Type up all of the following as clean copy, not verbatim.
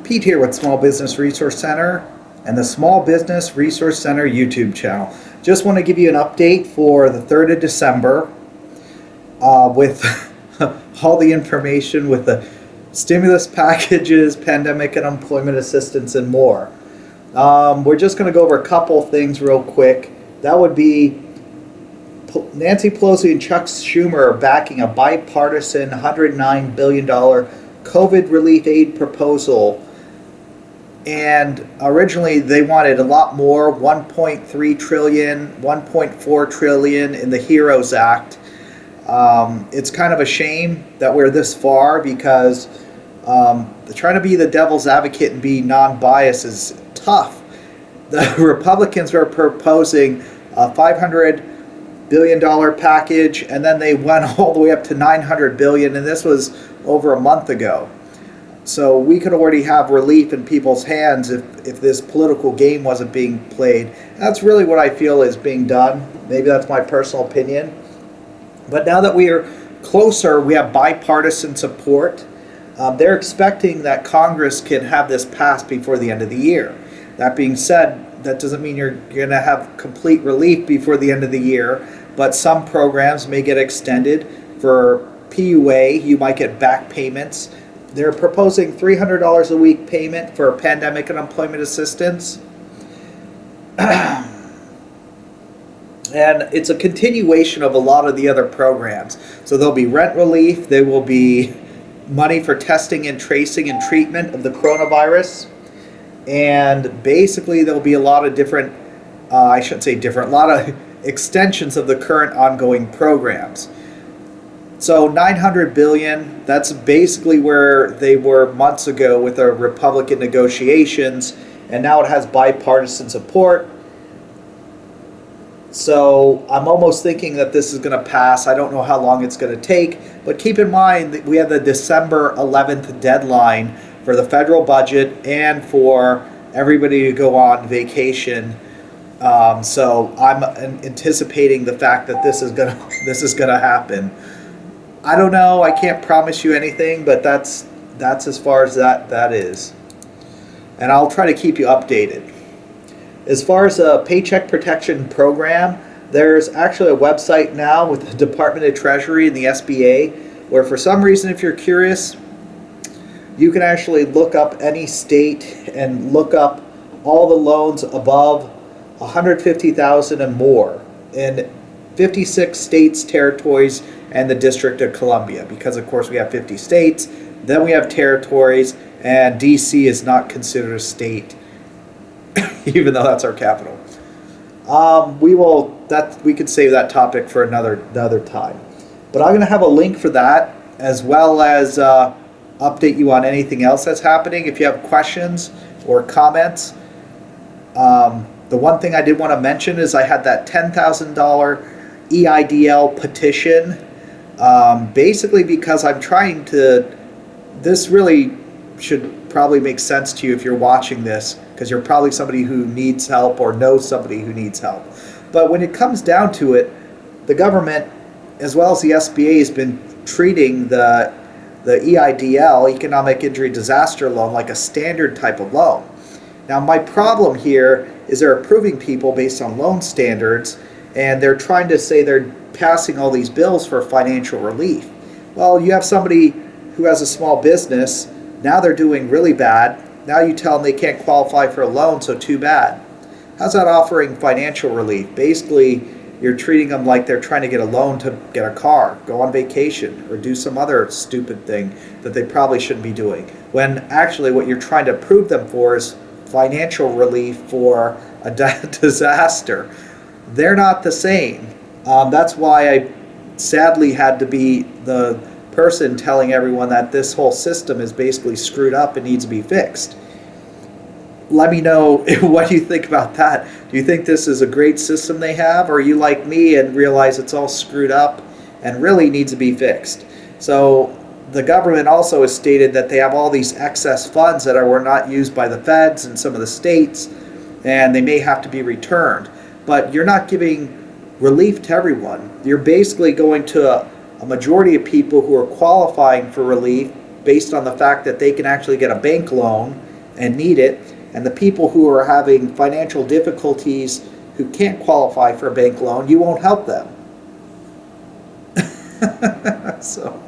Pete here with Small Business Resource Center and the Small Business Resource Center YouTube channel. Just want to give you an update for the 3rd of December with all the information with the stimulus packages, pandemic and employment assistance, and more. We're just going to go over a couple things real quick. That would be Nancy Pelosi and Chuck Schumer are backing a bipartisan $109 billion COVID relief aid proposal. And originally they wanted a lot more, 1.3 trillion, 1.4 trillion in the HEROES Act. It's kind of a shame that we're this far because trying to be the devil's advocate and be non-biased is tough. The Republicans were proposing a $500 billion package, and then they went all the way up to $900 billion, and this was over a month ago. So we could already have relief in people's hands if this political game wasn't being played. That's really what I feel is being done. Maybe that's my personal opinion. But now that we are closer, we have bipartisan support. They're expecting that Congress can have this passed before the end of the year. That being said, that doesn't mean you're going to have complete relief before the end of the year, but some programs may get extended. For PUA, you might get back payments. They're proposing $300 a week payment for pandemic and employment assistance. And it's a continuation of a lot of the other programs. So there'll be rent relief, there will be money for testing and tracing and treatment of the coronavirus. And basically there'll be a lot of different, a lot of extensions of the current ongoing programs. So $900 billion, that's basically where they were months ago with the Republican negotiations, and now it has bipartisan support. So I'm almost thinking that this is going to pass. I don't know how long it's going to take, but keep in mind that we have the December 11th deadline for the federal budget and for everybody to go on vacation. So I'm anticipating the fact that this is gonna happen. I don't know. I can't promise you anything, but that's as far as that is. And I'll try to keep you updated. As far as a Paycheck Protection Program, there's actually a website now with the Department of Treasury and the SBA where, for some reason, if you're curious, you can actually look up any state and look up all the loans above $150,000 and more in 56 states, territories, and the District of Columbia. Because, of course, we have 50 states, then we have territories, and D.C. is not considered a state, even though that's our capital. We could save that topic for another time. But I'm going to have a link for that, as well as update you on anything else that's happening. If you have questions or comments, the one thing I did want to mention is I had that $10,000 EIDL petition, basically because I'm trying to, this really should probably make sense to you if you're watching this, because you're probably somebody who needs help or knows somebody who needs help. But when it comes down to it, the government, as well as the SBA, has been treating the EIDL, Economic Injury Disaster Loan, like a standard type of loan. Now, my problem here is they're approving people based on loan standards, and they're trying to say they're passing all these bills for financial relief. Well, you have somebody who has a small business, now they're doing really bad. Now you tell them they can't qualify for a loan, so too bad. How's that offering financial relief? Basically, you're treating them like they're trying to get a loan to get a car, go on vacation, or do some other stupid thing that they probably shouldn't be doing. When actually what you're trying to approve them for is financial relief for a disaster. They're not the same. That's why I sadly had to be the person telling everyone that this whole system is basically screwed up and needs to be fixed. Let me know what you think about that. Do you think this is a great system they have, or are you like me and realize it's all screwed up and really needs to be fixed? So the government also has stated that they have all these excess funds that were not used by the feds and some of the states, and they may have to be returned. But you're not giving relief to everyone. You're basically going to a majority of people who are qualifying for relief based on the fact that they can actually get a bank loan and need it, and the people who are having financial difficulties who can't qualify for a bank loan, you won't help them. So,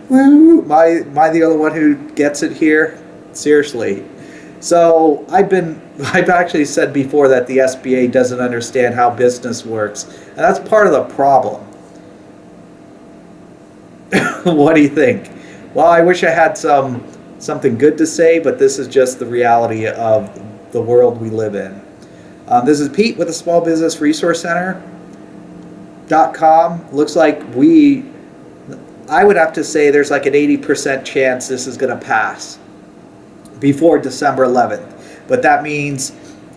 woo, am I the only one who gets it here? Seriously. So I've actually said before that the SBA doesn't understand how business works, and that's part of the problem. What do you think? Well, I wish I had something good to say, but this is just the reality of the world we live in. This is Pete with the Small Business Resource Center.com. Looks like I would have to say there's like an 80% chance this is going to pass before December 11th. But that means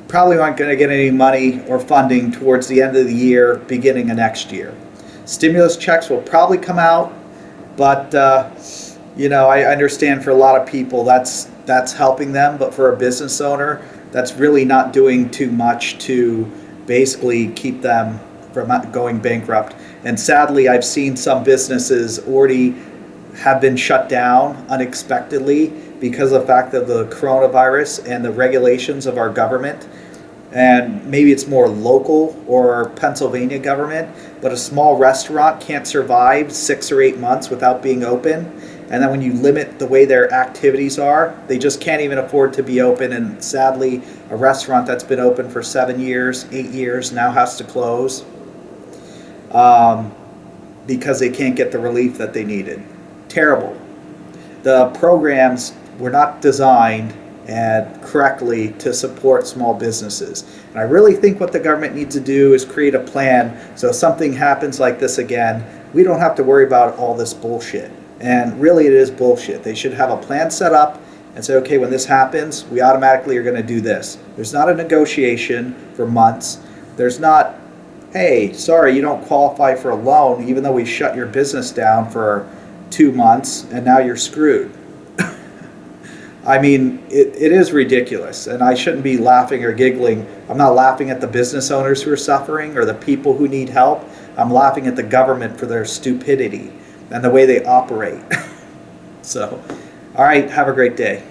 probably aren't going to get any money or funding towards the end of the year, beginning of next year. Stimulus checks will probably come out, but I understand for a lot of people that's helping them, but for a business owner, that's really not doing too much to basically keep them from going bankrupt. And sadly, I've seen some businesses already have been shut down unexpectedly because of the fact of the coronavirus and the regulations of our government. And maybe it's more local or Pennsylvania government, but a small restaurant can't survive 6 or 8 months without being open. And then when you limit the way their activities are, they just can't even afford to be open. And sadly, a restaurant that's been open for 7 years, 8 years now has to close because they can't get the relief that they needed. Terrible. The programs were not designed correctly to support small businesses. And I really think what the government needs to do is create a plan so if something happens like this again, we don't have to worry about all this bullshit. And really it is bullshit. They should have a plan set up and say, okay, when this happens, we automatically are going to do this. There's not a negotiation for months. There's not, hey, sorry, you don't qualify for a loan even though we shut your business down for 2 months and now you're screwed. I mean, it is ridiculous, and I shouldn't be laughing or giggling. I'm not laughing at the business owners who are suffering or the people who need help. I'm laughing at the government for their stupidity and the way they operate. So, all right, have a great day.